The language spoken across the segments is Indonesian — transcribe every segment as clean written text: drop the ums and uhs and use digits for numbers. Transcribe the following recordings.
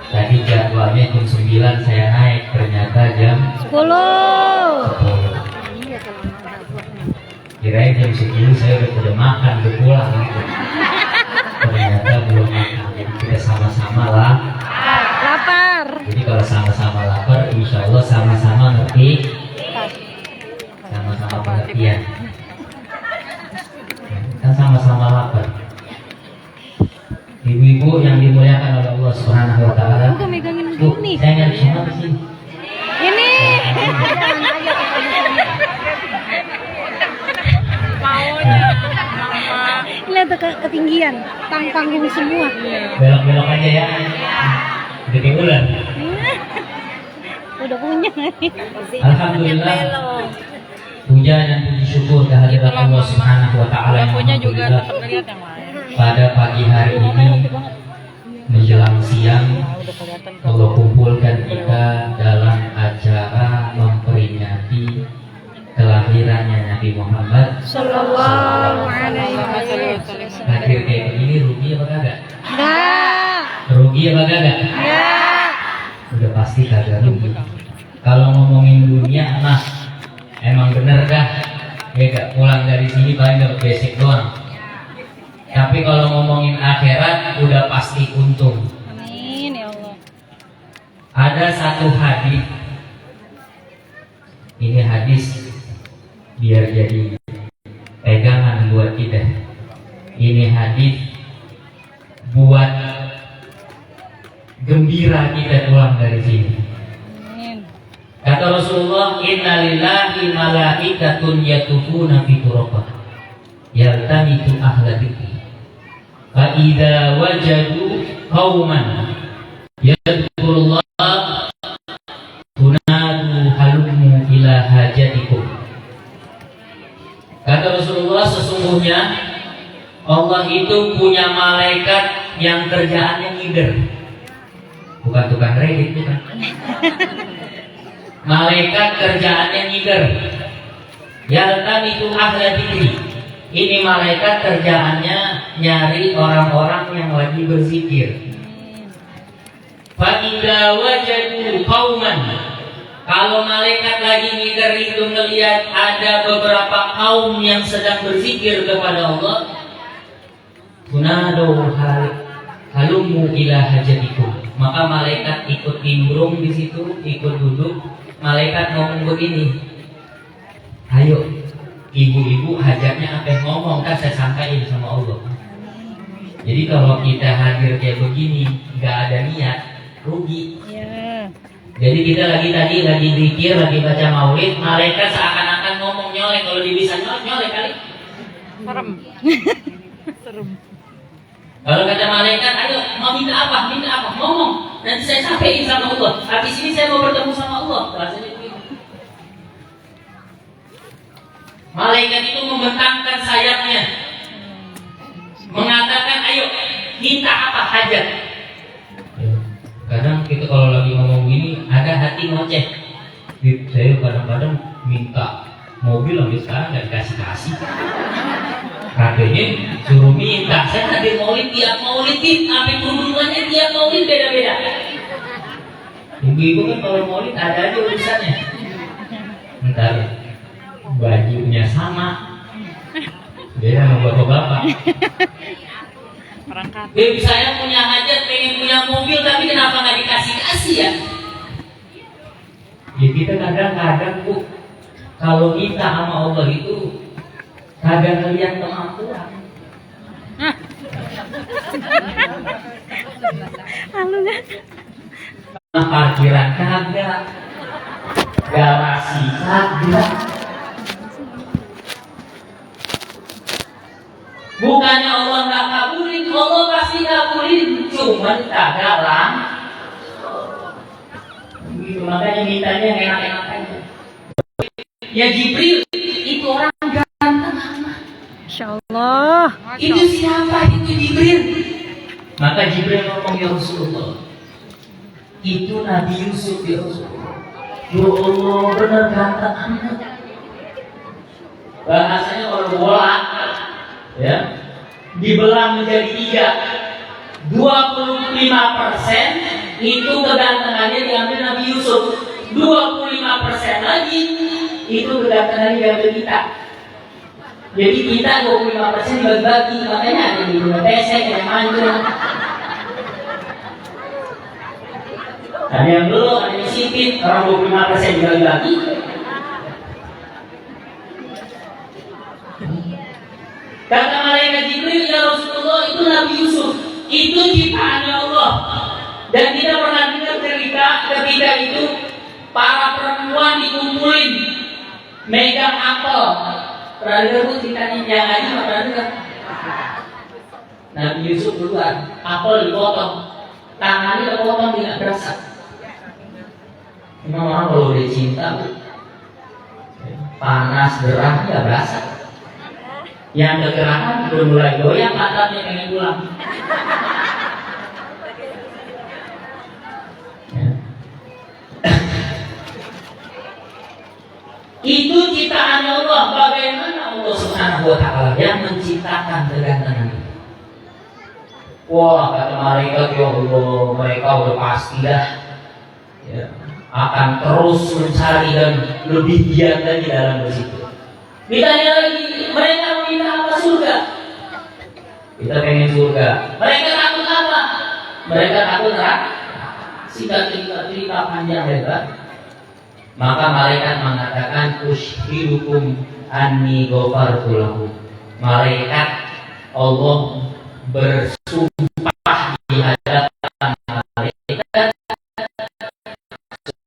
Tadi jadwalnya jam 9 saya naik, ternyata jam 10. 10. Kirain jam 10 saya udah makan, udah pulang gitu. Ternyata belum makan. Jadi kita sama-sama lah. Lapar. Jadi kalau sama-sama lapar, insya Allah sama-sama ngerti, sama-sama pengertian. Kan sama-sama lapar. Ibu-ibu yang dimuliakan oleh Allah Subhanahu wa Ta'ala. Bukan megangin Bu, begini. saya nyari semua di sini. Ini. Lihat ke ketinggian, panggung semua. Belok-belok aja ya. Jadi ular. Udah punya. Alhamdulillah. Puja dan puji syukur kehadirat Allah Subhanahu wa Ta'ala yang punya juga Alhamdulillah terlihat yang lain. pada pagi hari ini menjelang siang Allah kumpulkan kita dalam acara memperingati kelahirannya Nabi Muhammad. Sallallahu alaihi wasallam. Hadir kayak begini rugi apa kagak? Enggak. Rugi apa kagak? Enggak. Udah pasti kagak rugi. Kalau ngomongin dunia mah emang bener dah, ya gak pulang dari sini paling dapat basic doang. Tapi kalau ngomongin akhirat udah pasti untung. Amin ya Allah. Ada satu hadis, ini hadis biar jadi pegangan buat kita. Ini hadis buat gembira kita pulang dari sini. Amin. Kata Rasulullah, innalillahi malaikatun yatufuna fi turaqah yaltamitu ahla dzikri fa idza wajadu qauman yadhkurullah tunadu halummu ila hajatikum. Kata Rasulullah, sesungguhnya Allah itu punya malaikat yang kerjaannya ngider. Bukan tukang kredit, bukan. Malaikat kerjaannya ngider. Yaltamitu ahla dzikri. Ini malaikat kerjaannya nyari orang-orang yang lagi berzikir. Fa idza wajadu qauman, kalau malaikat lagi ngider itu ngelihat ada beberapa kaum yang sedang berzikir kepada Allah, tunadu halummu ila hajatikum. Maka malaikat ikut nimbrung di situ, ikut duduk. Malaikat ngomong begini, ayo ibu-ibu hajatnya apa yang ngomong, kan saya sampaikan sama Allah. Jadi kalau kita hadir kayak begini nggak ada niat, rugi. Ya. Jadi kita lagi zikir, lagi baca maulid, malaikat seakan-akan ngomong nyolek. Kalau dia bisa nyolek kali. Serem. Serem. Kalau kata malaikat, ayo mau minta apa, ngomong. Nanti saya sampaikan sama Allah. Habis ini saya mau bertemu sama Allah. Rasanya begitu. Malaikat itu membentangkan sayapnya, mengatakan, ayo minta apa hajat. Kadang kita kalau lagi ngomong gini, ada hati ngoceh. Saya kadang-kadang minta mobil sampai sekarang nggak dikasih. Katanya suruh minta, saya hadir maulid tiap maulid, sampai perundungannya tiap maulid beda-beda. Ibu-ibu kan kalau maulid ada aja urusannya. Ntar bajunya sama, beda sama bapak-bapak. Perangkat. Saya punya hajat, pengen punya mobil, tapi kenapa nggak dikasih ya? Ya kita kadang-kadang Bu, kalau minta sama Allah itu kagak ngeliat kemampuan. Halo kan? Parkiran kagak, garasi kagak. Bukannya Allah nggak kabulin, Allah pasti kabulin, cuman kagak lang. Gitu, makanya mintanya yang enak-enak aja. Ya Jibril, itu orang ganteng. Insya Allah. Itu siapa itu Jibril? Maka Jibril ngomong, ya Rasulullah, itu Nabi Yusuf ya Rasulullah. Ya Allah, benar ganteng anak. Bahasanya kalau bola, ya, dibelah menjadi 3, 25% itu kegantengannya diambil Nabi Yusuf. 25% lagi itu kegantengannya diambil kita. Jadi kita 25% dibagi-bagi, makanya ada yang minum pesek, ada yang manjur, ada yang belum, ada yang sipit. Orang 25% dibagi-bagi. Kata malaikat Jibril, ya Rasulullah, itu Nabi Yusuf, itu ciptaan Allah. Dan kita pernah dengar cerita ketika itu para perempuan dikumpulin megang apel. Pernah dengar pun ceritanya yang lain, pernah dengar? Nabi Yusuf keluar, apel dipotong, tangannya dipotong tidak berasa. Memang orang kalau udah cinta, panas gerah tidak berasa. Yang kegerahan udah mulai goyang, pantatnya pengen pulang. Itu ciptaan Allah. Bagaimana Allah Subhanahu wa Ta'ala yang menciptakan kegantengan? Wah, kata malaikat, ya Allah, mereka udah pasti dah ya, akan terus mencari dan lebih giat lagi dalam bersitu. Ditanya lagi, mereka meminta apa? Surga. Kita pengen surga. Mereka takut apa? Mereka takut neraka. Singkat cerita panjang lebar. Maka malaikat mengatakan, ushhidukum anni ghafartu lahu. Malaikat Allah bersumpah di hadapan malaikat,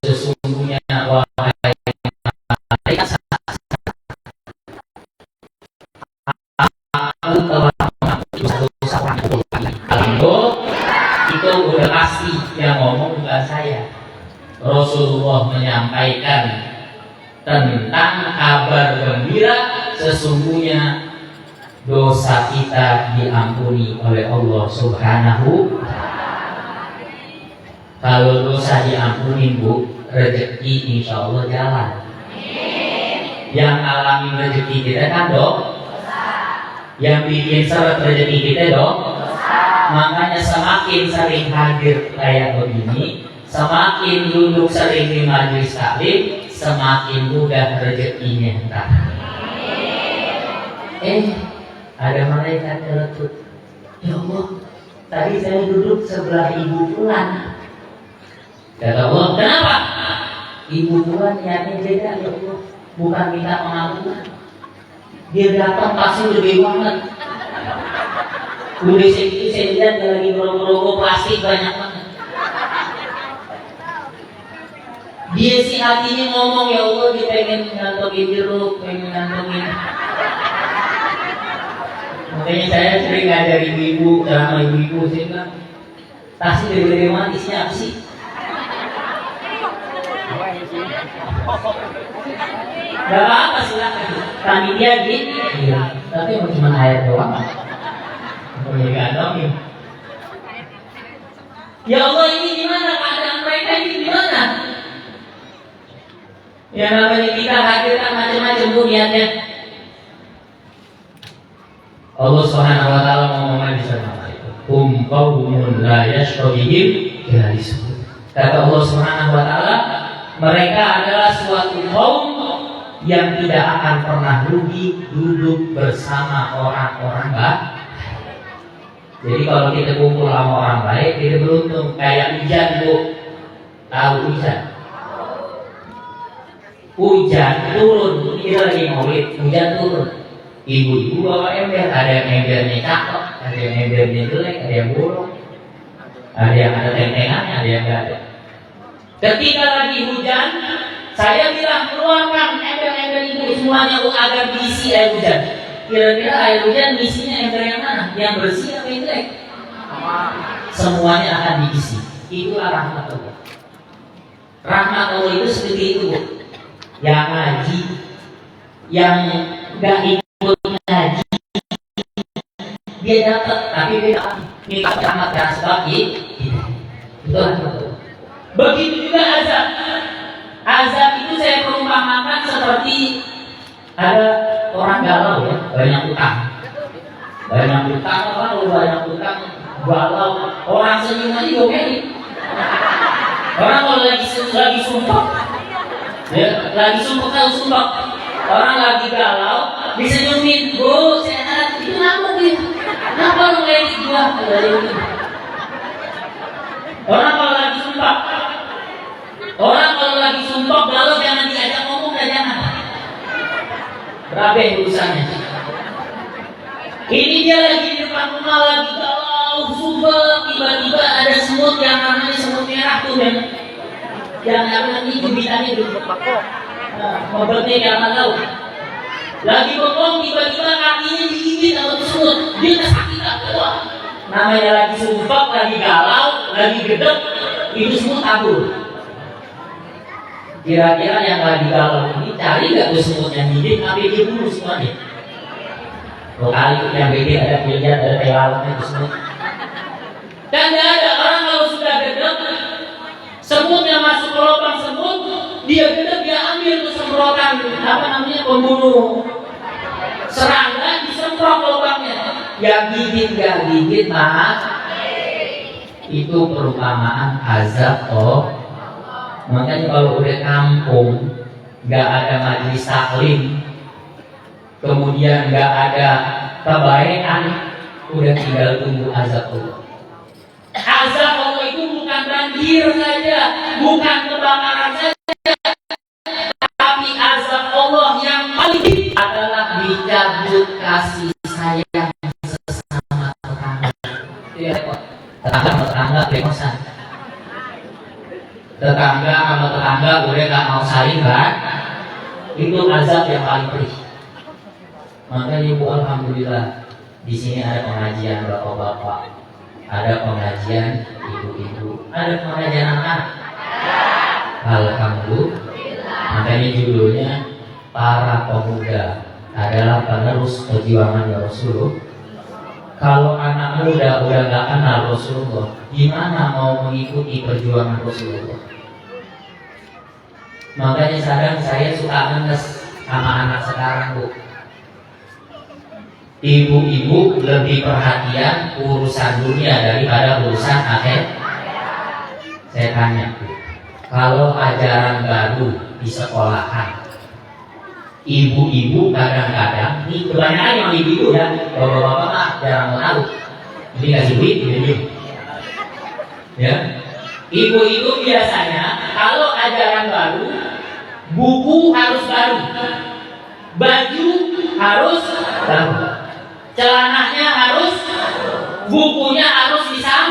sesungguhnya wahai malaikat, aku telah mengampuni dosa orang itu udah pasti yang ngomong bukan saya. Rasulullah menyampaikan tentang kabar gembira, sesungguhnya dosa kita diampuni oleh Allah Subhanahu. Kalau dosa diampuni, Bu, rezeki insya Allah jalan. Yang alami rezeki kita kan dok, yang bikin seret rezeki kita dok. Makanya semakin sering hadir kayak begini, semakin duduk sering di majelis taklim, semakin mudah rezekinya entah. Ada malaikat nyeletuk, ya Allah, tadi saya duduk sebelah ibu Fulan. Kata Allah, kenapa? Ibu Fulan niatnya beda, ya Allah, bukan minta pengakuan. Dia datang pasti lebih banget. Udah segitu saya lihat dia lagi ngerokok plastik banyak banget. Dia si hatinya ngomong, ya Allah, dia pengen ngantongin jeruk, pengen ngantongin. Makanya saya sering ngajar ibu-ibu, sama ibu-ibu, saya bilang, tasnya dari mana isinya apa sih? Gak apa-apa silakan. Panitia gini, iya. Tapi cuma air doang. Ya Allah, ini gimana keadaan mereka ini gimana? Yang namanya kita hadirkan macam-macam niatnya. Allah Subhanahu wa Ta'ala ngomong di sana, hum qaumun la yashqabihim jalisun. Kata Allah Subhanahu wa Ta'ala, mereka adalah suatu kaum yang tidak akan pernah rugi duduk bersama orang-orang baik. Jadi kalau kita kumpul sama orang baik, kita beruntung. Kayak hujan, Bu. Tahu hujan? Hujan turun, kita lagi maulid, hujan turun. Ibu-ibu bawa ember, ada yang embernya cakep, ada yang embernya jelek, ada yang bolong, ada yang ada tentengannya, ada yang enggak ada. Ketika lagi hujan, saya bilang keluarkan ember-ember itu semuanya agar diisi air hujan. Kira-kira air hujan isinya ember yang mana? Yang bersih atau yang jelek? Semuanya akan diisi. Itulah rahmat Allah. Rahmat Allah itu seperti itu, Bu. Yang ngaji, yang nggak ikut ngaji, dia dapat, tapi dia minta rahmat dan sebab itu. Itulah rahmat Allah. Begitu juga azab. Azab itu saya perumpamakan seperti ada orang galau ya, banyak utang. Banyak utang, kalau banyak utang galau, orang senyum aja domelin. Orang kalau lagi sumpah, ya, lagi sumpah, orang lagi galau, bisa nyumin, bu, sehat, itu kenapa dia? Kenapa lu ngedit gua? Orang kalau lagi sumpah, galau jangan diajak ngomong dan jangan. Berabe urusannya. Ini dia lagi di depan rumah lagi galau, sumpah, tiba-tiba ada semut yang namanya semut merah tuh ya. Yang namanya gigitannya itu ngobrolnya jangan tahu. Lagi bengong tiba-tiba kakinya digigit sama tuh semut, dia kesakitan wah. Namanya lagi sumpah, lagi galau, lagi gedek, itu semut kabur. Kira-kira yang lagi galau ini cari nggak tuh semut yang gigit, tapi dia bunuh semuanya. Kali yang bikin ada pilihan, ada telalangnya itu semut. Dan tidak ada orang kalau sudah gedek, semutnya masuk ke lubang semut, dia gedek, dia ambil tuh semprotan apa namanya pembunuh serangga, disemprot lubangnya. Yang gigit mah itu perumpamaan azab Makanya kalau udah kampung nggak ada majelis taklim, kemudian nggak ada kebaikan, udah tinggal tunggu azab Allah. Azab Allah itu bukan banjir saja, bukan kebakaran saja, tapi azab Allah yang paling adalah dicabut kasih sayang sesama tetangga. Tetangga lemosan. Tetangga sama tetangga udah nggak mau saling kan? Itu azab yang paling pedih. Makanya ibu alhamdulillah di sini ada pengajian bapak-bapak, ada pengajian ibu-ibu, ada pengajian anak-anak. Alhamdulillah. Makanya judulnya para pemuda adalah penerus perjuangan Rasulullah. Kalau anak muda udah nggak kenal Rasulullah, gimana mau mengikuti perjuangan Rasulullah? Makanya kadang saya suka ngenes sama anak sekarang bu. Ibu-ibu lebih perhatian urusan dunia daripada urusan akhir. Saya tanya, kalau ajaran baru di sekolahan, ibu-ibu kadang-kadang, ini kebanyakan yang ibu-ibu ya, bapak-bapak mah jarang mau tahu. Ini kasih duit, ini. Ya, ibu-ibu biasanya kalau ajaran baru, buku harus baru, baju harus baru, celananya harus, bukunya harus disam.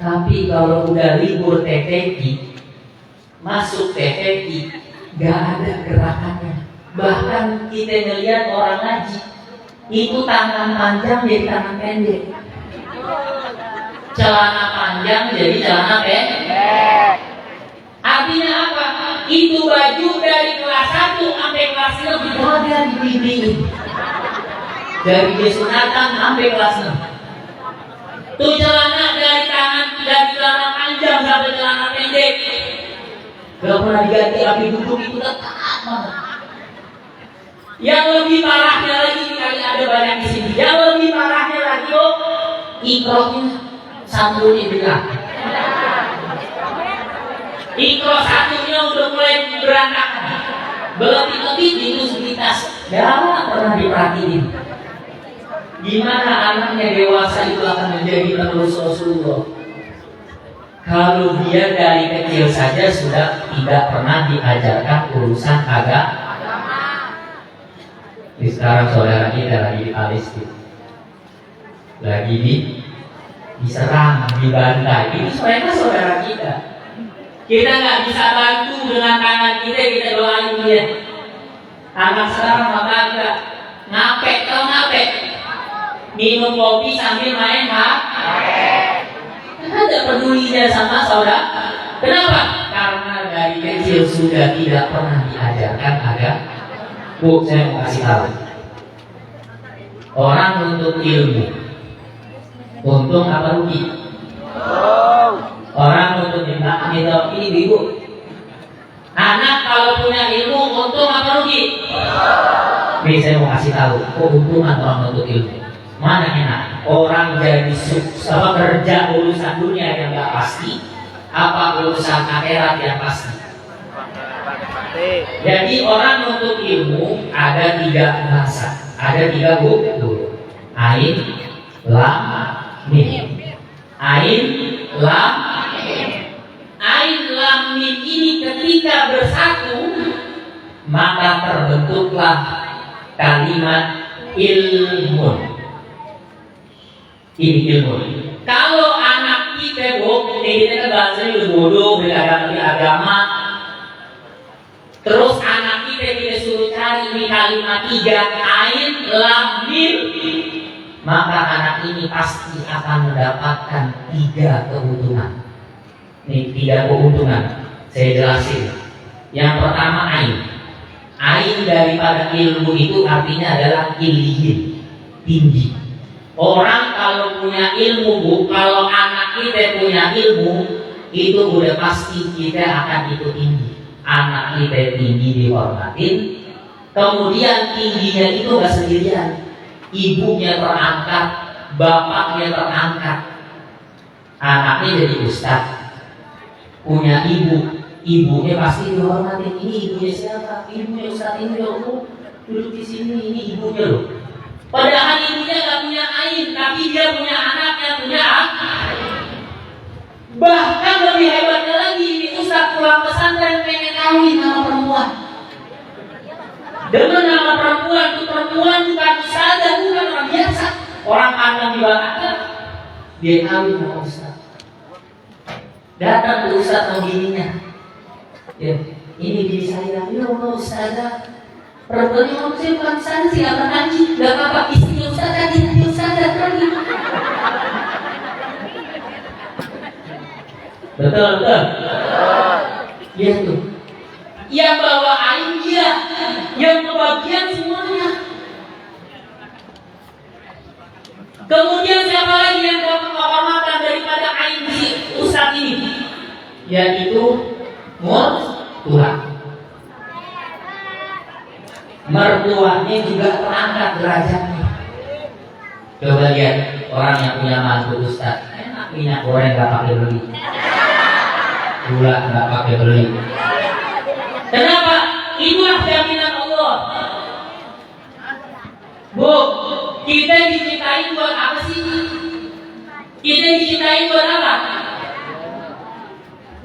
Tapi kalau udah libur TTI, masuk TTI, gak ada gerakannya. Bahkan kita ngelihat orang ngaji, itu tangan panjang jadi tangan pendek, celana panjang jadi celana pendek. Artinya apa? Itu baju dari kelas 1 sampai kelas 6 ada di pipi. Dari kesunatan sampai kelas 6. Tuh celana dari celana panjang sampai celana pendek. Gak pernah diganti, api duduk itu tetap banget. Yang lebih parahnya lagi, kali ada banyak di sini. Yang lebih parahnya lagi, ikrohnya sambulnya bilang. Ikroh satunya udah mulai berantakan, belum-belum inklusivitas, gak pernah diperhatiin. Gimana anaknya dewasa itu akan menjadi penerus Rasulullah kalau dia dari kecil saja sudah tidak pernah diajarkan urusan agama? Sekarang saudara kita lagi di Palestina, lagi diserang, dibantai. Ini mereka saudara kita. Kita nggak bisa bantu dengan tangan kita doain dia. Anak sekarang maka enggak ngapek, kalau ngapek minum kopi sambil main ada pedulinya sama saudara. Kenapa? Karena dari kecil sudah tidak pernah diajarkan agama. Bu, saya mau kasih tahu. Orang untuk ilmu, untung apa rugi? Orang untuk minta ini ibu. Anak kalau punya ilmu, untung apa rugi? Nih saya mau kasih tahu, keuntungan orang untuk ilmu. Mana enak? Orang jadi kerja urusan dunia yang gak pasti, apa urusan akhirat yang pasti. Jadi orang menuntut ilmu ada 3 bahasa, ada 3 huruf. Ain, lam, mim. Ain, lam, mim. Ain, lam, mim ini ketika bersatu maka terbentuklah kalimat ilmu. Ini ilmu. Kalau anak kita kita bahasa bodoh, belajar agama, terus anak kita suruh cari ini kalimat 3 ain lam mim, maka anak ini pasti akan mendapatkan 3 keuntungan. Ini 3 keuntungan. Saya jelasin. Yang pertama ain. Ain daripada ilmu itu artinya adalah ilyin, tinggi. Orang kalau punya ilmu, kalau anak kita punya ilmu, itu udah pasti kita akan ikut tinggi. Anak kita tinggi dihormatin, kemudian tingginya itu gak sendirian. Ibunya terangkat, bapaknya terangkat, anaknya jadi ustaz, punya ibunya pasti dihormatin. Ini ibunya siapa? Ibunya ustaz ini loh, duduk di sini, ini ibunya loh. Padahal ibunya gak punya ain, tapi dia punya anaknya punya ain. Bahkan lebih hebatnya lagi, ini ustaz pulang pesantren pengen kawin sama perempuan. Dengan nama perempuan itu perempuan bukan ustazah, bukan orang biasa, orang kandang di belakang. Dia kawin sama ustaz. Datang ke ustaz sama bininya. Ya, ini bini saya, ya Allah ustazah. Perempuan yang saya bukan sanksi, apa nanti gak apa-apa, istrinya ustazah, istrinya ustazah pergi. Betul. Iya tuh. Yang bawa ain dia, yang kebagian semuanya. Kemudian siapa lagi yang dapat kehormatan daripada ain si ustaz ini? Yaitu mertua. Mertuanya juga terangkat derajatnya. Coba lihat orang yang punya mantu ustaz, enak minyak goreng gak pakai beli, gula gak pakai beli. Kenapa? Itulah jaminan Allah. Bu, kita diciptain buat apa sih? Kita diciptain buat apa?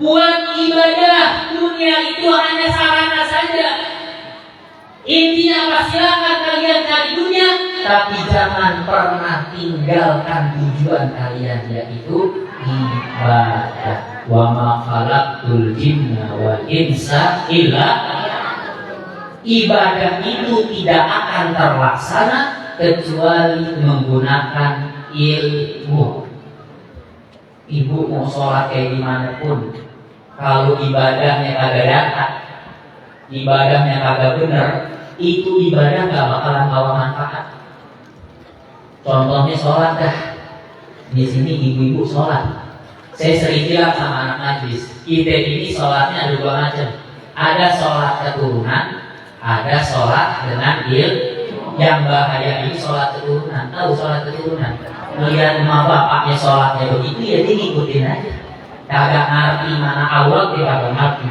Buat ibadah. Dunia itu hanya sarana saja. Intinya apa? Silakan kalian cari dunia, tapi jangan pernah tinggalkan tujuan kalian, yaitu ibadah. Wa ma khalaqtul jinna wal insa illa. Ibadah itu tidak akan terlaksana kecuali menggunakan ilmu. Ibu mau sholat kayak gimana pun, kalau ibadahnya kagak datang, ibadahnya kagak benar, itu ibadah gak bakalan bawa manfaat. Contohnya sholat dah. Di sini ibu-ibu sholat. Saya sering bilang sama anak majlis, kita ini sholatnya ada 2 macam. Ada sholat keturunan, ada sholat dengan yang bahaya ini sholat keturunan. Tahu sholat keturunan? Melihat emak bapaknya sholatnya begitu, ya dia ngikutin aja. Kagak ngerti mana aurat, dia kagak ngerti.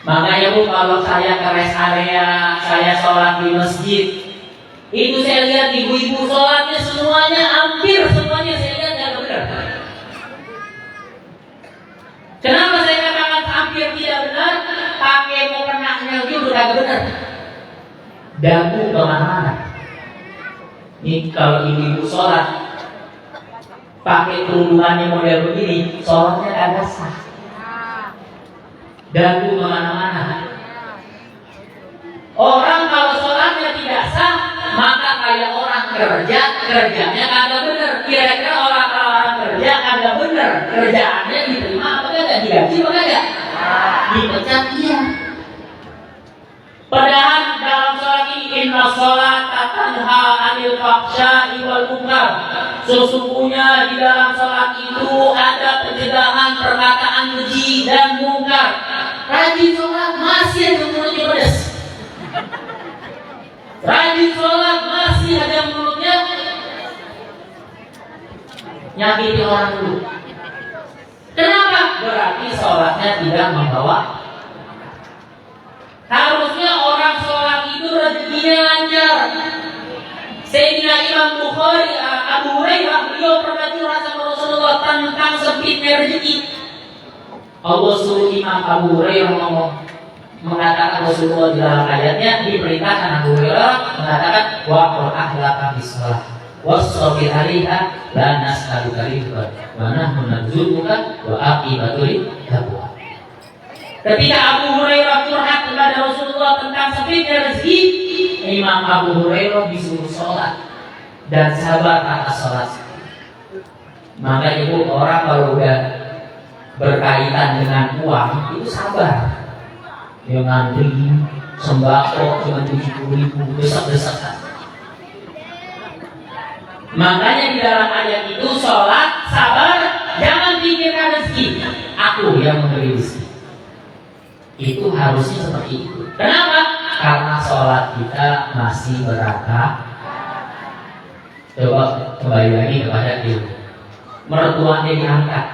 Makanya Bu, kalau saya ke rest area, saya sholat di masjid, itu saya lihat ibu-ibu sholatnya semuanya, hampir semuanya saya lihat tidak benar. Kenapa saya katakan hampir tidak benar? Pakai mukenaknya itu udah tidak benar. Dagu kemana-mana. Ini kalau ibu-ibu sholat pakai kerudungannya model begini, sholatnya agak sah. Dagu kemana-mana. Orang kalau sholatnya tidak sah, maka kayak orang kerja, kerjanya kagak benar. Kira-kira orang kerja kagak benar, kerjaannya diterima apa kagak, digaji apa kagak? Dipecat iya. Padahal dalam sholat ini inna sholata tanha 'anil fahsya'i wal munkar. Sesungguhnya di dalam sholat itu ada pencegahan perkataan keji dan mungkar. Rajin sholat masih ada mulutnya pedas. Rajin sholat masih ada mulutnya nyakiti orang dulu. Kenapa? Berarti sholatnya tidak membawa. Harusnya orang sholat itu rezekinya lancar. Sayyidina Imam Bukhari, Abu Hurairah, beliau pernah curhat sama Rasulullah tentang sempitnya rezeki. Allah suruh Imam Abu Hurairah mengatakan Rasulullah di dalam ayatnya diperintahkan Abu Hurairah mengatakan wa ahlaka bis-shalah wasbir 'alaiha la nas'aluka rizqan wa nahnu narzuquka wa aqibatul taqwa. Ketika Abu Hurairah curhat kepada Rasulullah tentang sempitnya rezeki, Imam Abu Hurairah disuruh sholat dan sabar atas sholat. Maka ibu orang kalau udah berkaitan dengan uang itu sabar. Yang ngantri sembako cuma 70.000 desak-desakan. Makanya di dalam ayat itu sholat, sabar, jangan pikirkan rezeki. Aku yang memberi rezeki. Itu harusnya seperti itu. Kenapa? Karena sholat kita masih berakal. Coba kembali lagi kepada ilmu. Mertuanya diangkat.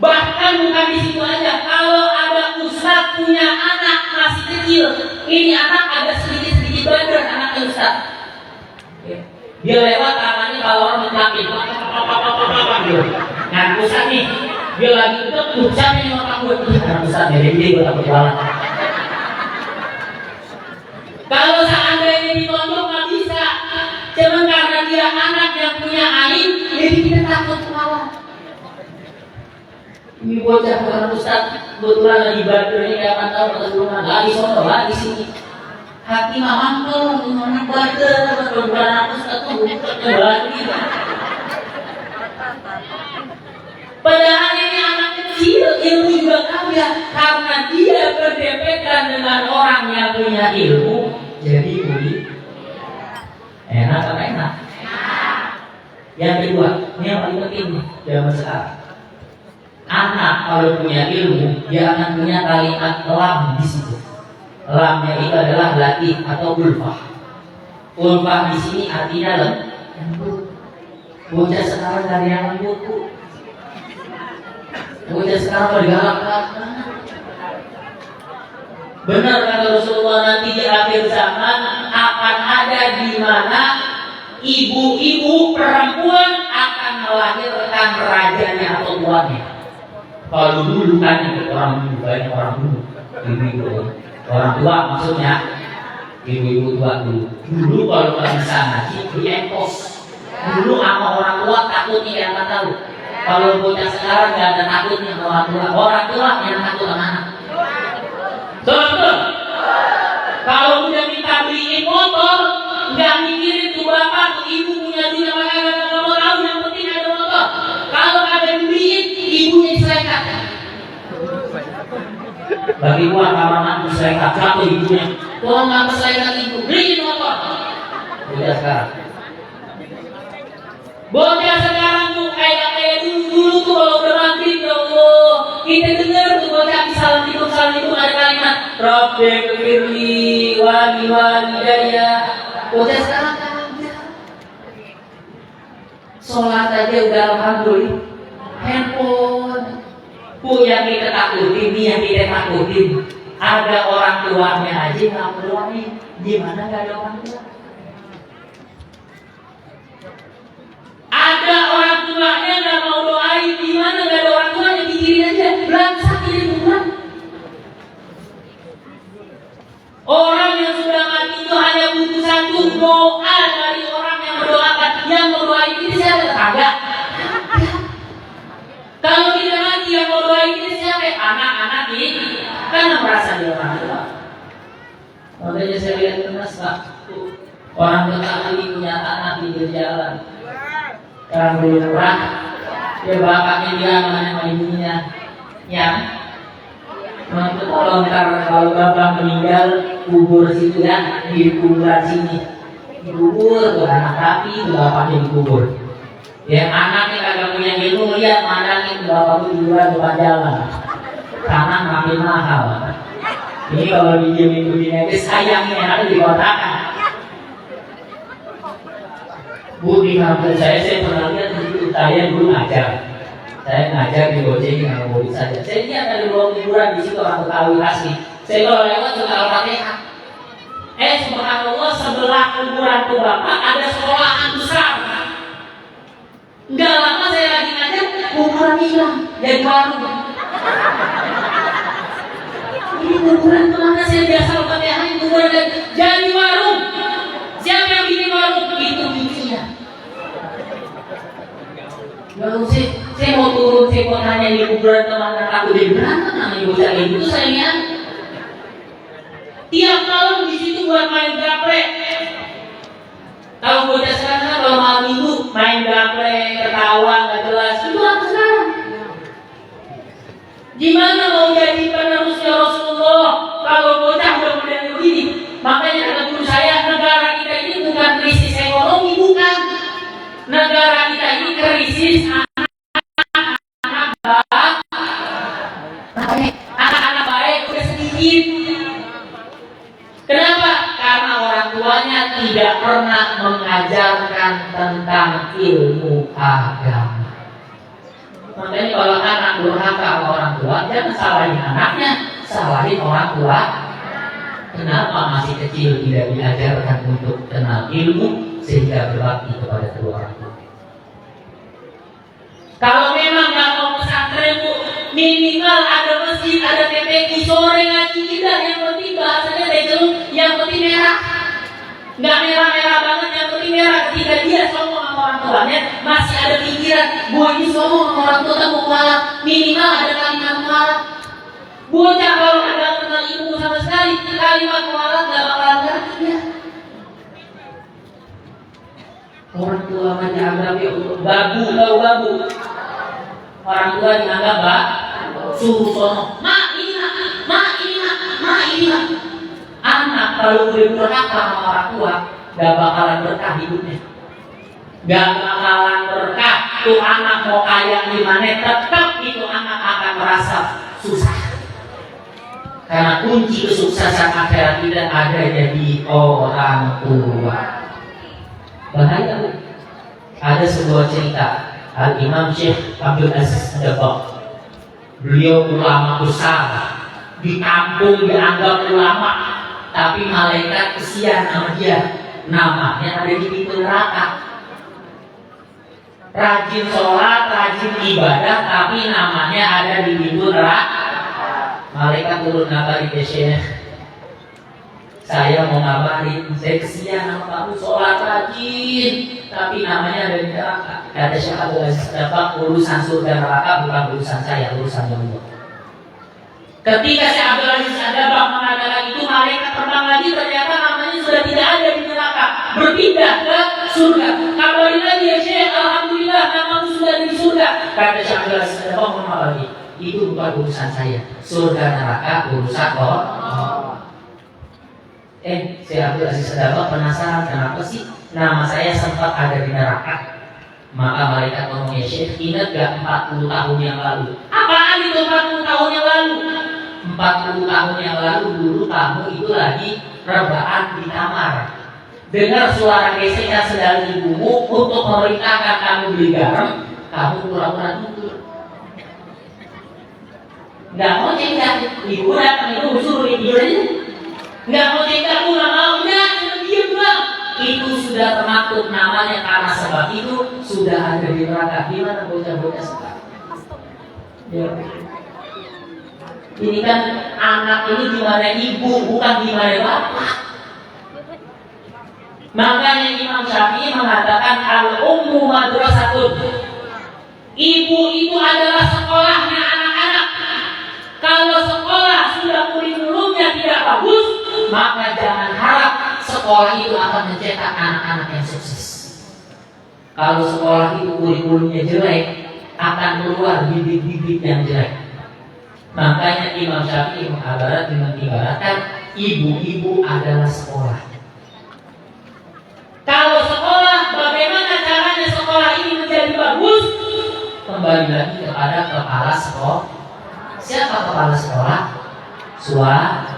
Bahkan bukan di situ aja. Kalau ada ustaz punya anak masih kecil, ini anak agak sedikit bandel anaknya ustaz. Dia lewat tangannya kalau orang mencakin. Nah ustaz nih, dia lagi duduk, ustaz nih otak gue. Anak ustaz jadi dia gue takut banget. Kalau seandainya ditonjok nggak bisa, cuman karena dia anak yang punya aib, jadi kita takut melawan. Ini bocah bukan ustaz, kebetulan lagi bader ini kayak tahu keturunan lagi sono lagi sini. Hati mama tuh anak bader, bukan anak ustaz tuh lagi. Padahal ini anak kecil, ilmu juga kaya karena dia berdempetan dengan orang yang punya ilmu, jadi murid. Enak apa enak? Yang kedua, ini yang paling penting zaman sekarang. Anak kalau punya ilmu, dia akan punya kalimat lam di situ. Lamnya itu adalah latih atau ulfah. Ulfah di sini artinya lembut. Bocah sekarang dari yang lembut. Bocah sekarang bergalak-galak. Benar kata Rasulullah, nanti di akhir zaman akan ada di mana ibu-ibu perempuan akan melahirkan rajanya atau tuannya. Kalau dulu kan orang dulu banyak orang dulu, ibu-ibu orang tua maksudnya ibu-ibu tua dulu. Dulu kalau nggak bisa ngaji diempos. Dulu sama orang tua takutnya yang nggak tahu. Kalau bocah sekarang nggak ada takutnya sama orang tua yang takut sama anak. Betul. Kalau udah minta beliin motor, nggak mikirin tuh bapak tuh ibu punya duit apa kagak, nggak mau tahu, yang penting ada motor. Kalau ada yang beliin, ibunya diselekat. Bagi gua kamar mantu diselekat, jatuh ibunya. Kalau nggak diselekat ibu, beliin motor. Udah sekarang. Bocah sekarang tuh kayak dulu tuh kalau udah maghrib ya Allah, kita dengar tuh bocah salam itu ada kalimat Rabbik firli wali walidayya. Bocah sekarang kagak. Sholat aja udah alhamdulillah. Handphone. Yang kita takutin, ini yang kita takutin. Ada orang tuanya aja nggak berdoain. Gimana nggak ada orang tua? Ada orang tuanya nggak mau doain, gimana nggak ada orang tuanya, pikirin aja, belangsak ini bukan. Orang yang sudah mati itu hanya butuh satu doa dari orang yang mendoakan. Yang mau doain ini siapa? Kagak. Kalau kita mati yang mau doain ini siapa? Anak-anak ini karena merasa dia orang tua. Makanya saya lihat terus Pak, orang Betawi punya anak di jalan. Orang beli murah, dia bapaknya dia mana ibunya, yang kalau bapak meninggal kubur situ ya, di kuburan sini, dikubur tuh anak tapi itu bapaknya dikubur. Yang anaknya kagak punya ilmu, lihat mandangin bapaknya di luar depan jalan, karena makin mahal. Ini kalau dijamin begini aja sayangnya ada di kotakan. Bu, di kampung saya pernah lihat dulu, saya dulu ngajar. Saya ngajar di Gojek dengan mobil saja. Saya lihat ada ruang hiburan di situ orang Betawi asli. Saya kalau lewat suka Al-Fatihah. Subhanallah, sebelah kuburan tuh bapak ada sekolahan besar. Nggak lama saya lagi ngajar, kuburan hilang jadi warung. Ini kuburan kemana? Saya biasa Al-Fatihah, kuburan jadi warung. Siapa yang bikin warung? Itu bikinnya. Lalu saya mau turun, saya mau tanya di kuburan kemana, aku dia berantem namanya bocah itu sayangnya. Tiap malam di situ buat main gaplek. Kalau bocah sekarang kalau malam minggu main gaplek, ketawa nggak jelas, itu apa sekarang? Gimana mau jadi penerusnya Rasulullah kalau bocah udah model begini? Makanya kata guru saya, negara kita ini bukan krisis ekonomi, bukan. Negara kita ini krisis anak-anak baik udah sedikit. Kenapa? Karena orang tuanya tidak pernah mengajarkan tentang ilmu agama. Makanya kalau anak durhaka sama orang tua, jangan salahin anaknya, salahin orang tua. Kenapa masih kecil tidak diajarkan untuk kenal ilmu sehingga berbakti kepada kedua orang tua? Kalau memang nggak mau pesantren bu, minimal ada masjid, ada TPQ, sore ngaji tidak. Yang penting bahasanya dejeluk, yang penting merah. Nggak merah-merah banget, yang penting merah. Ketika dia sombong sama orang tuanya, masih ada pikiran, bu ini sombong sama orang tua, mau kalah. Minimal ada kalimat kalah. Bocah kalau ada kenal ibu sama sekali, kalimat kalah nggak bakalan ngerti ya. Orang tua menganggap ya untuk babu, tahu babu? Orang tua dianggap suruh sono, mak ini mak, mak ini mak, mak ini mak. Anak kalau udah durhaka sama orang tua, gak bakalan berkah hidupnya. Gak bakalan berkah. Tuh anak mau kaya gimana, tetap itu anak akan merasa susah. Karena kunci kesuksesan akhirat tidak ada di orang tua. Bahaya bu. Ada sebuah cerita Al-Imam Syekh Abdul Aziz Dabakh. Beliau ulama besar, di kampung dianggap ulama, tapi malaikat kesian sama dia. Namanya ada di pintu neraka. Rajin sholat, rajin ibadah, tapi namanya ada di pintu neraka. Malaikat turun ngabari ke Syekh, saya mau ngabarin, saya kesian sama kamu sholat rajin, tapi namanya ada di neraka. Kata Syekh Abdul Aziz Dabakh, urusan surga neraka bukan urusan saya, urusan Allah. Ketika Syekh Abdul Aziz Dabakh mengatakan itu, malaikat terbang lagi, ternyata namanya sudah tidak ada di neraka, berpindah ke surga. Kabarin lagi ya Syekh, alhamdulillah namamu sudah ada di surga. Kata Syekh Abdul Aziz Dabakh, ngomong lagi, itu bukan urusan saya, surga neraka urusan Allah. Syekh Abdul Aziz Dabakh penasaran kenapa sih nama saya sempat ada di neraka. Maka malaikat ngomong, ya Syekh, ingat gak 40 tahun yang lalu? Apaan itu 40 tahun yang lalu? 40 tahun yang lalu dulu kamu itu lagi rebahan di kamar, dengar suara gesekan sendal ibumu untuk memerintahkan kamu beli garam, kamu pura-pura tidur. Gak mau cengkak, ibu datang itu suruh tidur aja. Nggak mau cerita, aku nggak mau, nggak, diam bang. Itu sudah termaktub namanya, karena sebab itu sudah ada di neraka. Gimana bocah-bocah sekarang? Ya. Ini kan anak ini gimana ibu, bukan gimana bapak. Makanya Imam Syafi'i mengatakan al-ummu madrasatun. Ibu itu adalah sekolahnya anak-anak. Kalau sekolah sudah kurikulumnya tidak bagus, maka jangan harap sekolah itu akan mencetak anak-anak yang sukses. Kalau sekolah itu kurikulumnya jelek, akan keluar bibit-bibit yang jelek. Makanya Imam Syafi'i mengibaratkan ibu-ibu adalah sekolah. Kalau sekolah, bagaimana caranya sekolah ini menjadi bagus? Kembali lagi kepada kepala sekolah. Siapa kepala sekolah? Suami.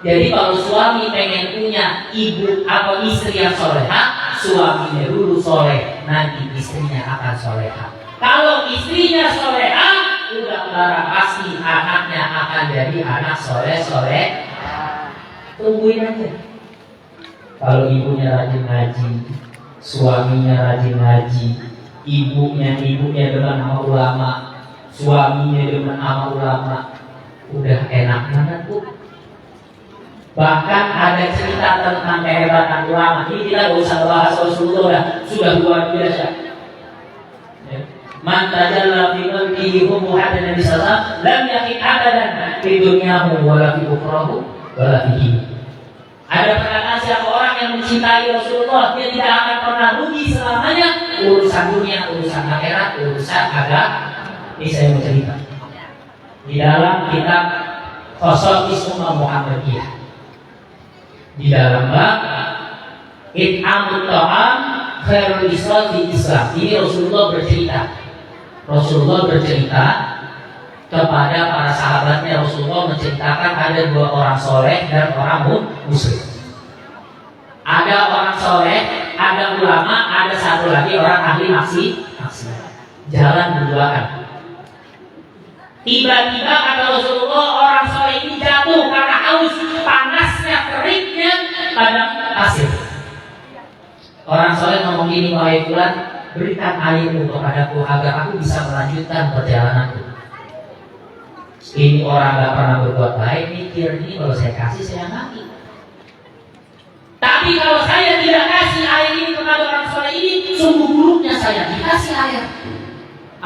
Jadi kalau suami pengen punya ibu atau istri yang soleha, suaminya dulu soleh, nanti istrinya akan soleha. Kalau istrinya soleha, udah barang pasti anaknya akan jadi anak soleh. Tungguin aja. Kalau ibunya rajin ngaji, suaminya rajin ngaji, ibunya demen sama ulama, suaminya demen sama ulama, udah enak banget Bu. Bahkan ada cerita tentang kehebatan ulama. Ini kita gak usah bahas Rasulullah, sudah luar biasa. Ya. Man tajalla fi qalbihi hubbu hatta Nabi sallallahu alaihi wasallam lam yaqin abadan fi dunyahu wala fi ukhrahu wala fi dinihi. Ada perkataan siapa orang yang mencintai Rasulullah, dia tidak akan pernah rugi selamanya. Urusan dunia, urusan akhirat, urusan agama. Ini saya mau cerita. Di dalam kitab Khosais Ummah Muhammadiyah, di dalam bab It'amut Ta'am Khairul Islam di Islam, ini Rasulullah bercerita kepada para sahabatnya. Rasulullah menceritakan ada dua orang soleh dan orang musyrik. Ada orang soleh, ada ulama, ada satu lagi orang ahli maksiat. Jalan berduaan. Tiba-tiba kata Rasulullah, orang soleh ini jatuh karena haus, panasnya, teriknya padang pasir. Orang soleh ngomong gini, wahai fulan, berikan airmu kepadaku agar aku bisa melanjutkan perjalananku. Ini orang gak pernah berbuat baik, mikir ini kalau saya kasih saya mati. Tapi kalau saya tidak kasih air ini kepada orang soleh ini, sungguh buruknya saya dikasih air.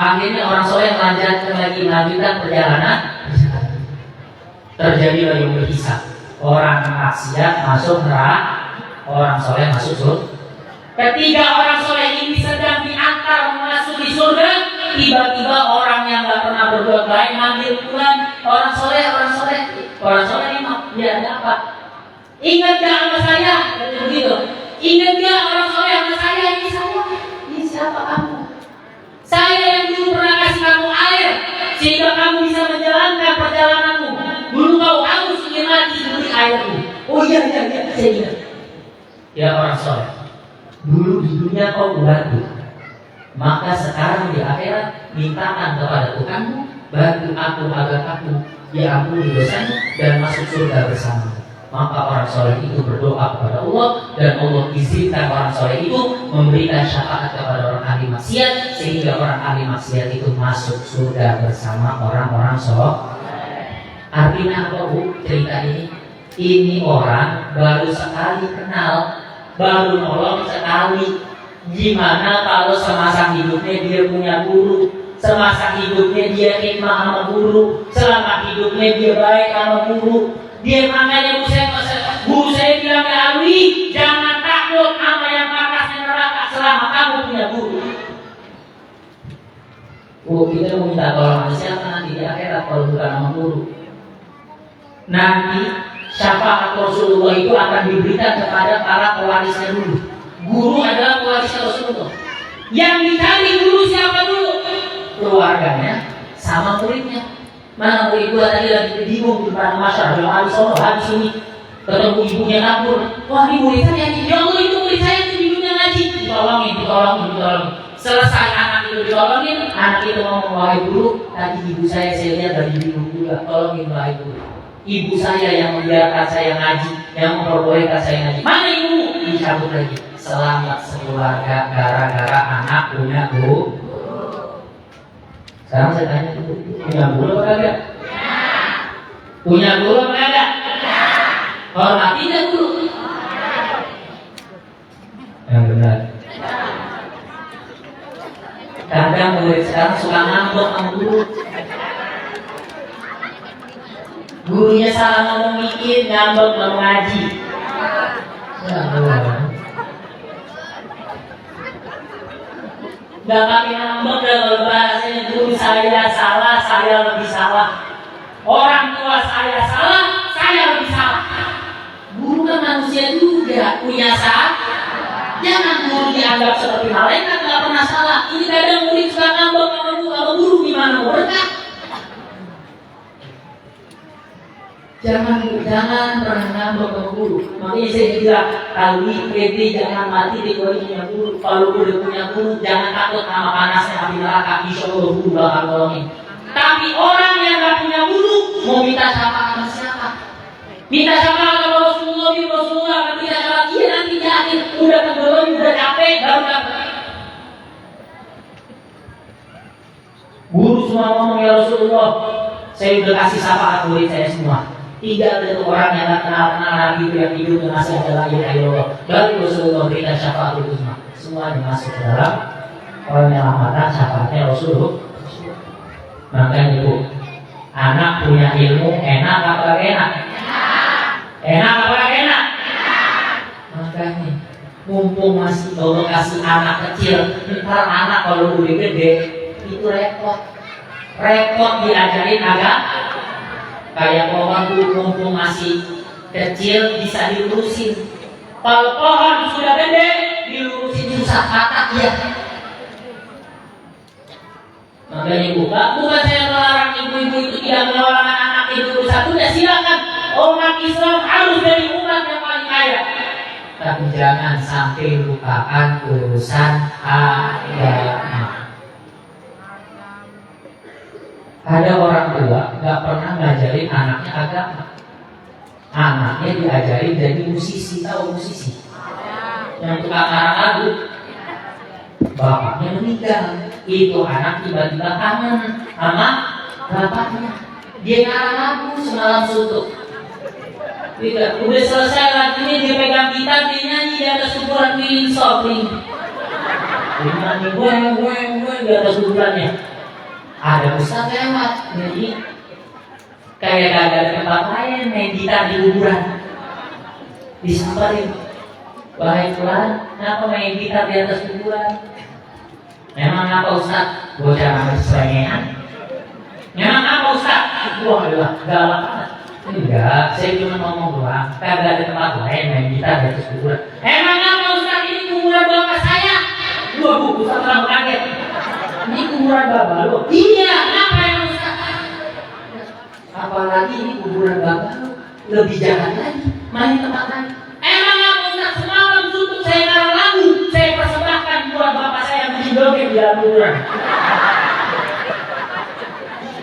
Akhirnya orang soleh melanjutkan perjalanan. Terjadi lagi berhisab. Orang maksiat masuk neraka, orang soleh masuk surga. Ketika orang soleh ini sedang diantar masuk di surga, tiba-tiba orang yang gak pernah berbuat baik manggil Tuhan, orang soleh ini dia ada apa? Ingat gak sama saya? Begitu. Ingat gak orang soleh sama saya? Ini saya. Ini siapa kamu? Saya yang dulu pernah kasih kamu air sehingga kamu bisa menjalankan perjalananmu. Dulu kau haus ingin mati, beri airmu. Oh iya, saya ingat. Ya orang soleh, dulu di dunia kau membantu, maka sekarang di akhirat mintakan kepada Tuhanmu, bantu aku agar aku diampuni dosanya dan masuk surga bersama. Maka orang soleh itu berdoa kepada Allah, dan Allah izinkan orang soleh itu memberikan syafaat kepada orang ahli maksiat, sehingga orang ahli maksiat itu masuk surga bersama orang-orang soleh. Artinya apa Bu cerita ini? Ini orang baru sekali kenal, baru nolong sekali. Gimana kalau semasa hidupnya dia punya guru, semasa hidupnya dia khidmat sama guru, selama hidupnya dia baik sama guru. Dia makanya guru saya bilang ke Alwi, jangan takut sama yang panasnya neraka selama kamu punya guru. Kita mau minta tolong sama siapa nanti di akhirat kalau bukan sama guru? Nanti syafaat Rasulullah itu akan diberikan kepada para pewarisnya dulu. Guru adalah pewarisnya Rasulullah. Yang dicari guru siapa dulu? Keluarganya sama muridnya. Mana murid gua tadi lagi bingung di depan masyarakat, habis sono, habis ini ketemu ibunya kabur. Wah ini murid saya nih, ya Allah itu murid saya itu ibunya ngaji. Ditolongin. Selesai anak itu ditolongin, anak itu ngomong, wahai guru, tadi ibu saya lihat dari bingung juga, tolongin wahai guru. Ibu saya yang membiarkan saya ngaji, yang memperbolehkan saya ngaji. Mana ibu? Dicabut lagi. Selamat sekeluarga gara-gara anak punya guru. Sekarang saya tanya tuh, punya guru apa enggak? Punya guru apa enggak? Hormati enggak guru? Yang benar. Kadang murid sekarang suka ngambek sama guru. Gurunya salah ngomong dikit, ngambek nggak ngaji. Gak pakai ngambek, gak bahasanya guru saya salah, saya lebih salah. Orang tua saya salah, saya lebih salah. Guru kan manusia juga, punya salah. Jangan guru dianggap seperti malaikat, gak pernah salah. Ini kadang murid suka ngambek sama guru, gimana mau berkah? Jangan pernah ngambek ke guru. Makanya saya bilang, kali ini jangan mati di bawah punya guru. Kalau udah punya guru, jangan takut sama panasnya api neraka. Insya Allah guru bakal tolongin. Tapi orang yang gak punya guru mau minta syafaat sama siapa? Minta syafaat sama Rasulullah, akan minta syafaat. Iya nanti yakin udah tenggelam, udah capek, baru dapat. Guru semua ngomong, ya Rasulullah, saya udah kasih syafaat murid saya semua. Tinggal itu orang yang gak kenal Nabi itu yang hidup dengan masih adalah ya Allah. Baru Rasulullah berikan syafaat itu semua. Semuanya masuk ke dalam orang yang amanah syafaatnya Rasulullah. Makanya ibu, anak punya ilmu enak apa enak? Enak apa enak? Makanya mumpung masih Allah kasih anak kecil, ntar anak kalau udah gede itu repot diajarin agak. Kayak pohon mumpung masih kecil bisa dilurusin. Kalau pohon sudah gede dilurusin susah, patah ya. Makanya bukan saya melarang ibu-ibu itu tidak melarang anak itu satu, ya silakan. Umat Islam harus dari umat yang paling kaya. Tapi jangan sampai lupakan urusan agama. Ada orang tua gak pernah ngajarin anaknya agama. Anaknya diajarin jadi musisi, tahu musisi? Yang tukang ngarang lagu. Bapaknya meninggal, itu anak tiba-tiba kangen sama bapaknya. Dia ngarang lagu semalam suntuk. Tidak, udah selesai lagunya dia pegang gitar, dia nyanyi di atas kuburan keliling shopping. Dia nyanyi gue di atas kuburannya. Ada ustaz lewat, jadi kayak gak ada tempat lain main gitar di kuburan. Disamperin, wahai Tuhan, kenapa main gitar di atas kuburan? Memang apa ustaz? Bocah ngambil selengean. Memang apa ustaz? Wah, galak banget. Enggak, saya cuma ngomong doang. Kagak ada tempat lain main gitar di atas kuburan. Emang apa ustaz? Ini kuburan bapak saya. Dua buku, ustaz terlalu kaget. Ini kuburan bapak lo? Iya, kenapa emang ustaz? Apalagi ini kuburan bapak lo, lebih jahat lagi, main tempat lain. Emang apa ustaz? Semalam suntuk saya ngarang lagu, saya persembahkan buat bapak saya yang menjoget di dalam kuburan.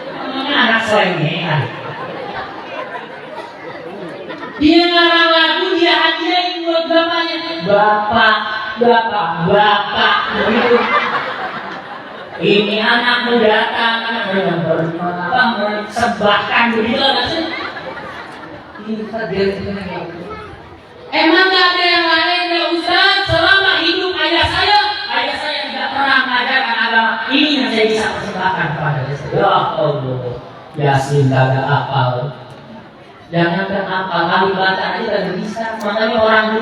Emangnya anak selengean. Dia ngarang lagu, dia hadiahin buat bapaknya. Bapak, begitu. Ini anakmu datang persembahkan begitu nggak sih? Emang gak ada yang lain ya Ustaz? Selama hidup ayah saya tidak pernah mengajarkan agama. Ini yang saya bisa persembahkan kepada saya. Ya Allah, Yasin kagak hafal. Jangan hafal, kali baca aja kagak bisa. Makanya orang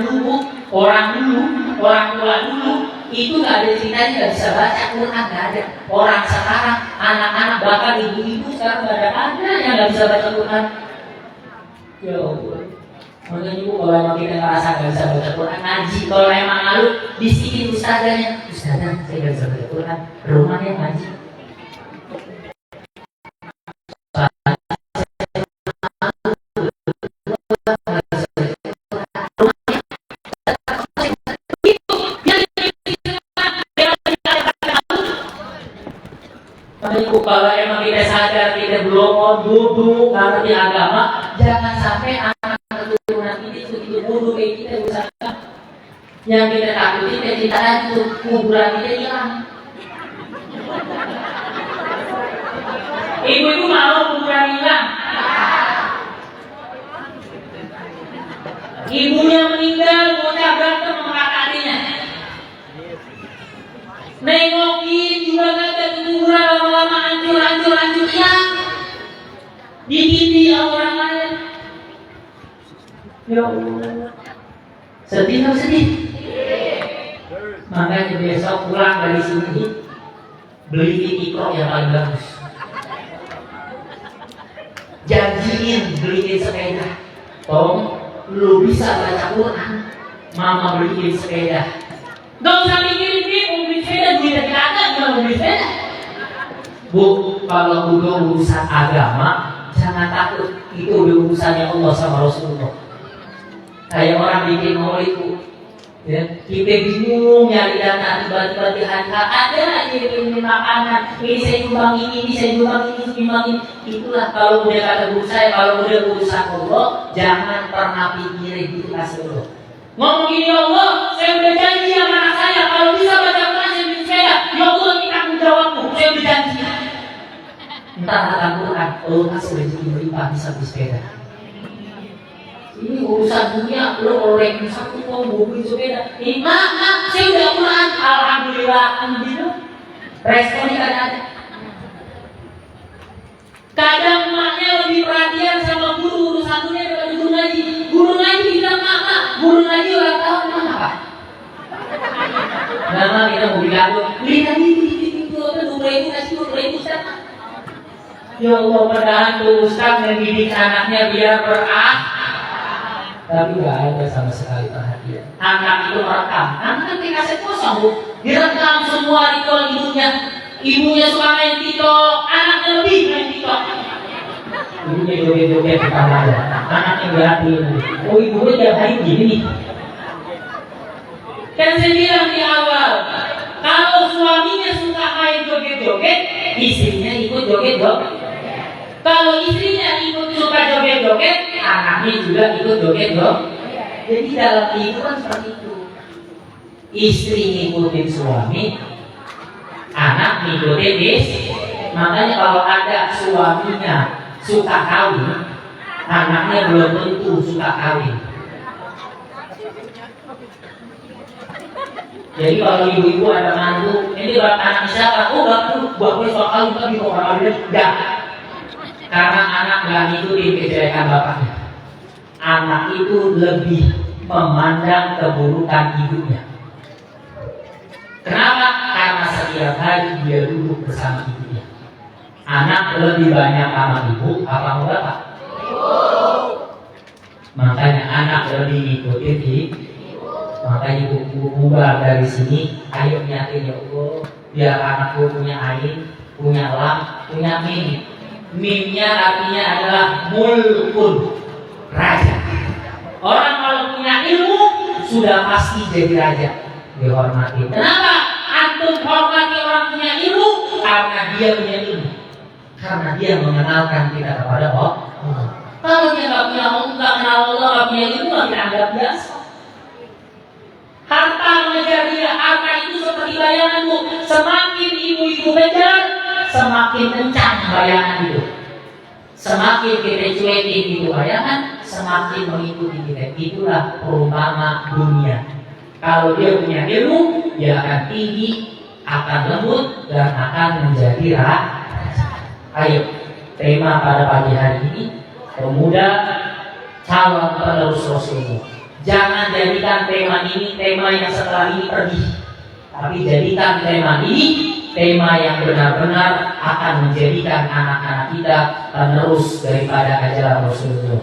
tua dulu itu gak ada ceritanya, gak bisa baca Quran, gak ada. Orang sekarang, anak-anak bahkan ibu-ibu sekarang gak ada yang gak bisa baca Quran. Ya Allah. Makanya ibu kalau emang kita ngerasa gak bisa baca Quran, ngaji. Kalau emang malu, bisikin ustazahnya. Ustazah, saya gak bisa baca Quran. Rumahnya ngaji. Ibu, kalau emang kita sadar kita belum duduk ngerti agama, jangan sampai anak keturunan kita begitu bodoh kayak kita usaha. Yang kita takutin kita hancur, kuburan kita hilang. Ibu mau kuburan hilang. Ibunya meninggal, bocah berantem sama kakak adiknya. Nengokin juga gak ada kuburan, lama-lama hancur hilang. Ditindih orang lain. Ya Allah. Sedih atau sedih? Makanya besok pulang dari sini beli Iqra yang paling bagus. Janjiin beliin sepeda. Tom, lu bisa baca Quran, mama beliin sepeda. Gak usah mikirin mau beli sepeda, duitnya tidak ada, gak mau beli sepeda. Bu, kalau udah urusan agama, jangan takut. itu udah urusannya Allah sama Rasulullah. Kayak orang bikin maulid itu, ya, kita bingung nyari dana, tiba-tiba dihantar ada aja ini makanan, ini saya nyumbang ini saya nyumbang ini. Itulah kalau udah kata guru saya, kalau udah urusan Allah, jangan pernah pikirin itu kasih Allah. Ngomong gini, ya Allah, saya udah janji sama anak saya, kalau bisa baca Quran saya beri saya, ya Allah ini tanggung jawabmu, saya udah janji. Entar kata Quran, Allah kasih rezeki berlimpah bisa beli sepeda. Ini urusan dunia, lo orang satu mau beli sepeda. Ini mak, saya udah Quran, alhamdulillah. Responnya kan ada. Kadang emaknya lebih perhatian sama guru urusan dunia daripada guru ngaji. Guru ngaji bilang mak, guru ngaji orang tahu mana pak. Nama kita mau bilang beli tadi itu apa 2.000 kasih 2.000 Ustaz. Ya Allah, padahal tuh Ustaz mendidik anaknya biar tapi nggak ada sama sekali perhatian. Anak itu merekam, anak kan kaset kosong bu, direkam semua ritual ibunya suka main TikTok, anaknya lebih main TikTok. Ibunya joget-joget di kamar, anaknya berarti, oh ibunya tiap hari gini. Kan saya bilang di awal, kalau suaminya suka main joget-joget, istrinya ikut joget-joget. Kalau istrinya ikut suka joget-joget, anaknya juga ikut joget-joget. Jadi dalam kehidupan seperti itu. Istri ngikutin suami, anak ngikutin istri. Makanya kalau ada suaminya suka kawin, anaknya belum tentu suka kawin. Jadi kalau ibu-ibu ada mantu, ini anak siapa? Oh bapak suka kawin tapi kok orang lain enggak. Karena anak gak ngikutin kejelekan bapaknya. Anak itu lebih memandang keburukan ibunya. Kenapa? Karena setiap hari dia duduk bersama ibunya. Anak lebih banyak sama ibu apa sama bapak? Makanya anak lebih ngikutin ibu. Makanya ibu bubar dari sini, ayo nyatin ya Allah, biar anakku punya ain, punya lam, punya min. Mimnya artinya adalah mulkun, raja. Orang kalau punya ilmu sudah pasti jadi raja, dihormati. Kenapa? Antum hormati orang punya ilmu karena dia punya ilmu, karena dia mengenalkan kita kepada Allah. Kalau dia nggak punya ilmu, nggak kenal Allah, nggak punya ilmu, nggak kita anggap biasa. Harta mengejar dia, harta itu seperti bayanganmu. Semakin ibu-ibu kejar, semakin kencang bayangan itu. Semakin kita cuekin itu bayangan, semakin mengikuti kita. Itulah perumpama dunia. Kalau dia punya ilmu, dia akan tinggi, akan lembut, dan akan menjadi raja. Ayo, tema pada pagi hari ini, pemuda calon penerus Rasulullah. Jangan jadikan tema ini tema yang setelah ini pergi, tapi jadikan tema ini tema yang benar-benar akan menjadikan anak-anak kita penerus daripada ajaran Rasulullah.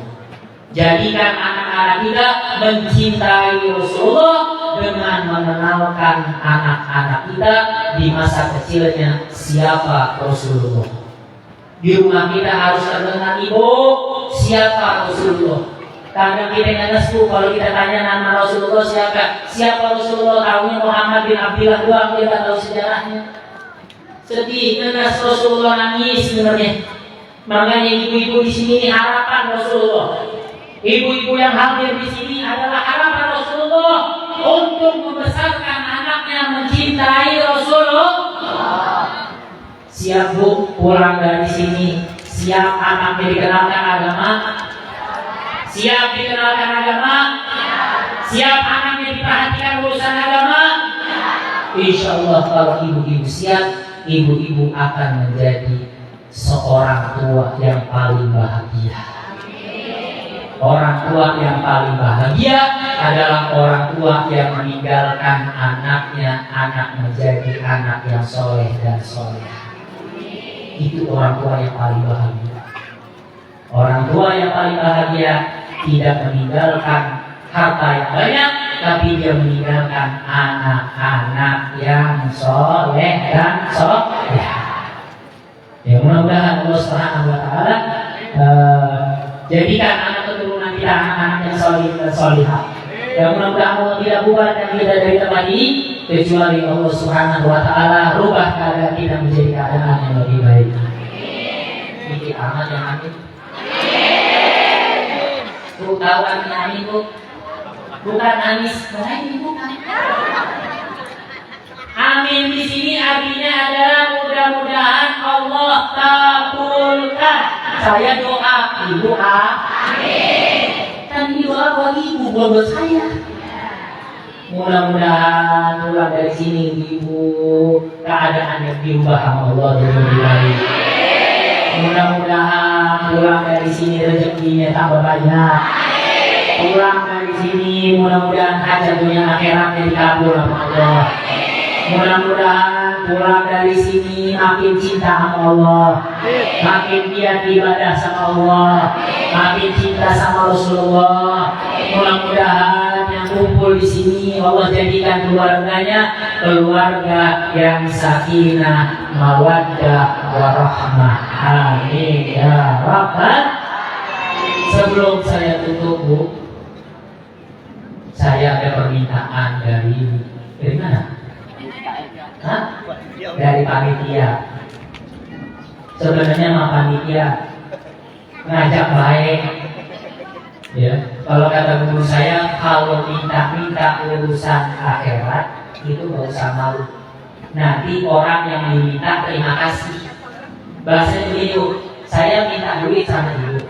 Jadikan anak-anak kita mencintai Rasulullah dengan mengenalkan anak-anak kita di masa kecilnya siapa Rasulullah. Di rumah kita harus terdengar, ibu, siapa Rasulullah. Kadang kita nggak tahu kalau kita tanya nama Rasulullah siapa Rasulullah, tahunya Muhammad bin Abdullah doang, dia nggak tahu sejarahnya. Sedih, nenas Rasulullah nangis sebenarnya. Makanya ibu-ibu di sini harapan Rasulullah. Ibu-ibu yang hadir di sini adalah harapan Rasulullah untuk membesarkan anaknya mencintai Rasulullah. Siap bu, pulang dari sini, siap anaknya dikenalkan agama. Siap dikenalkan agama? Siap anaknya diperhatikan urusan agama? Insya Allah kalau ibu-ibu siap, ibu-ibu akan menjadi seorang tua yang paling bahagia. Orang tua yang paling bahagia adalah orang tua yang meninggalkan anaknya, anak menjadi anak yang soleh dan soleh. Itu orang tua yang paling bahagia. Orang tua yang paling bahagia tidak meninggalkan harta yang banyak, tapi dia meninggalkan anak-anak yang soleh dan soleh. Ya mudah-mudahan Allah Subhanahu wa Ta'ala Jadikan anak keturunan kita anak-anak yang soleh dan solihah. Dan mudah-mudahan Allah tidak bubarkan kita dari tempat ini kecuali Allah Subhanahu Wa Taala rubah keadaan kita menjadi keadaan yang lebih baik. Dikit amat yang amin. Bu, tahu amin bu? Bukan Anis, bukan. Amin di sini artinya adalah mudah-mudahan Allah kabulkan. Saya doa, ibu amin. Kan ini doa buat ibu, buat saya. Mudah-mudahan pulang dari sini ibu keadaannya diubah sama Allah jadi lebih baik. Mudah-mudahan pulang dari sini rezekinya tambah banyak. Pulang dari sini mudah-mudahan hajat dunia akhiratnya dikabul sama Allah. Mudah-mudahan pulang dari sini makin cinta sama Allah, makin giat ibadah sama Allah, makin cinta sama Rasulullah. Mudah-mudahan yang kumpul di sini Allah jadikan keluarganya keluarga yang sakinah, mawaddah, warahmah. Amin ya rabbal. Sebelum saya tutup bu, saya ada permintaan dari mana? Hah? Dari panitia. Sebenarnya mah panitia ngajak baik. Ya, kalau kata guru saya, kalau minta urusan akhirat itu nggak usah malu. Nanti orang yang diminta terima kasih. Bahasanya begitu. Saya minta duit sama ibu.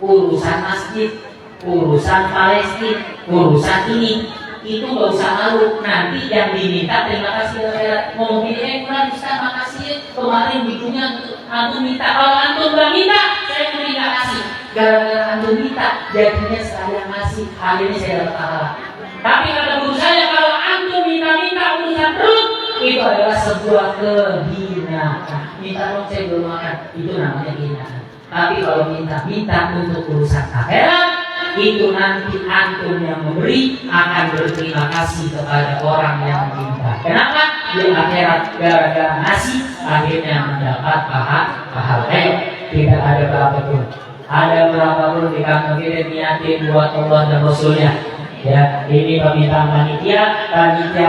Urusan masjid, urusan Palestina, urusan ini. Itu gak usah malu, nanti yang diminta terima kasih ngomong gini, kurang Ustaz makasih kemarin bikunya antum minta, kalau antum gak minta saya terima kasih, gara-gara antum minta jadinya saya ngasih, akhirnya saya dapat pahala. Tapi kata guru saya, kalau antum minta urusan perut itu adalah sebuah kehinaan. Minta dong saya belum makan, itu namanya kehinaan. Tapi kalau minta untuk urusan akhirat, itu nanti antum yang memberi akan berterima kasih kepada orang yang meminta. Kenapa? Di akhirat gara-gara ngasih akhirnya mendapat pahala. Tidak ada berapapun. Ada berapapun di kantong kita niatin buat Allah dan Rasulnya. Ya, ini permintaan panitia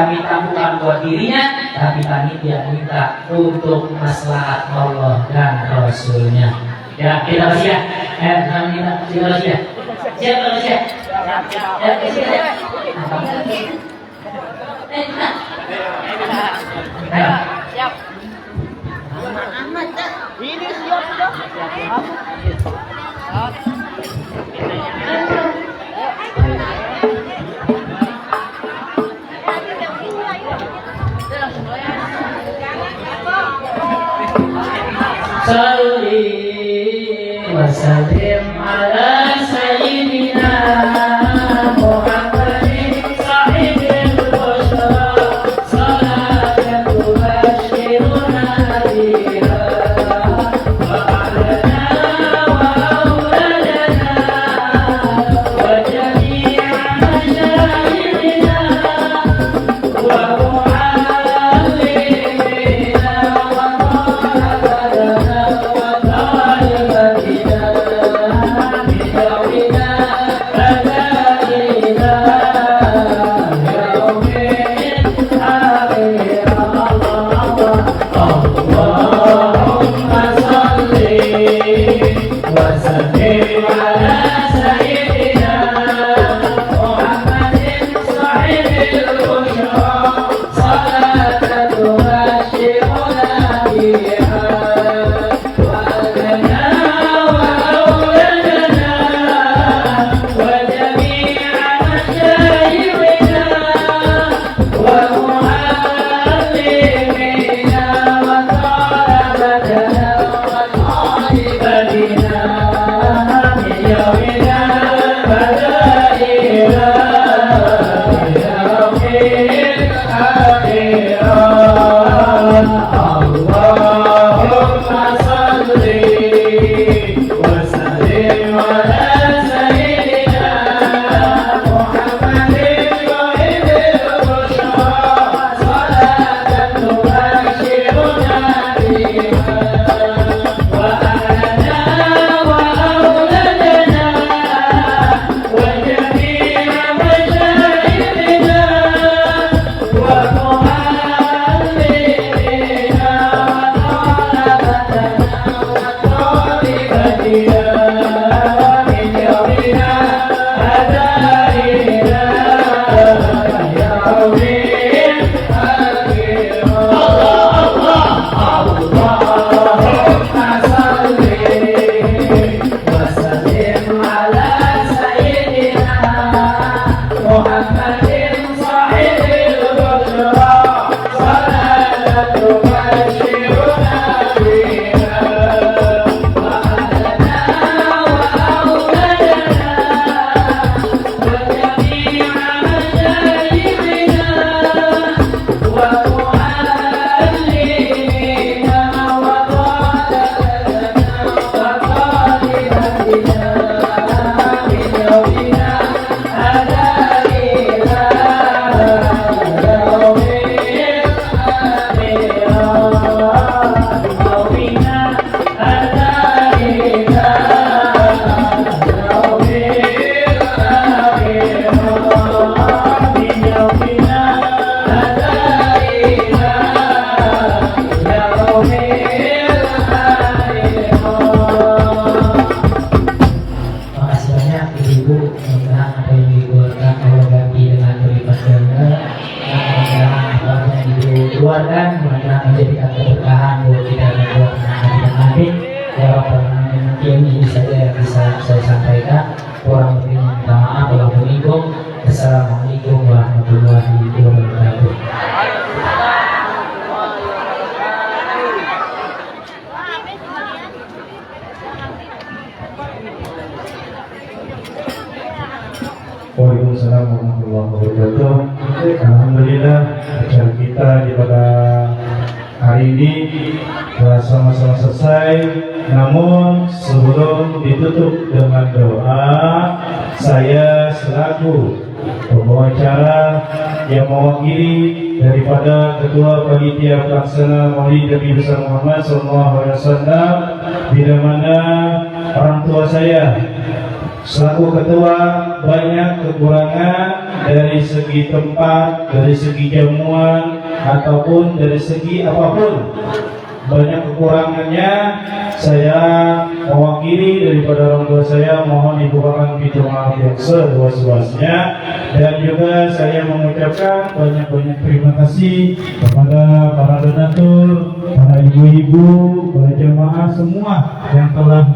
minta bukan buat dirinya, tapi panitia minta untuk maslahat Allah dan Rasulnya. Ya, kita bersih ya. Kita bersih ya. Siap. Ini siap sudah. Salli wa sallim ala sayyidina Muhammadin sahibul bushra salatan tubashiruna biha wa ahlana wa auladana wa jami'a masyayikhina wa mu'allimina wa talabana wa talibatina bidawina badalina yaumin akhir Allahumma salli wa sallim ala sayyidina Muhammadin sahibil bushra salatan tubashiruna biha wa ahlana wa auladana wa jami'a masyayikhina wa mu'allimina wa talabatana wa talibina min yawmina Makasih banyak Ibu, mudah-mudahan apa yang dikeluarkan Allah ganti dengan berlipat ganda. Mudah-mudahan apa yang Ibu keluarkan mudah-mudahan menjadikan keberkahan buat kita dan buat anak-anak nanti. Ya Rabbal Alamin, mungkin ini saja yang bisa saya sampaikan. Kurang lebihnya minta maaf. Assalamualaikum warahmatullahi wabarakatuh. Waalaikumsalam warahmatullahi wabarakatuh. Alhamdulillah acara kita di pada hari ini telah sama-sama selesai. Namun sebelum ditutup dengan doa, saya selaku pembawa acara yang mewakili daripada Ketua Panitia Pelaksana Maulid Nabi besar Muhammad SAW, bila mana orang tua saya selaku ketua banyak kekurangan dari segi tempat, dari segi jamuan, ataupun dari segi apapun. Banyak kekurangannya. Saya mewakili daripada orang tua saya mohon dibukakan pintu maaf yang seluas-luasnya, dan juga saya mengucapkan banyak-banyak terima kasih kepada para donatur, para ibu-ibu, para jemaah semua yang telah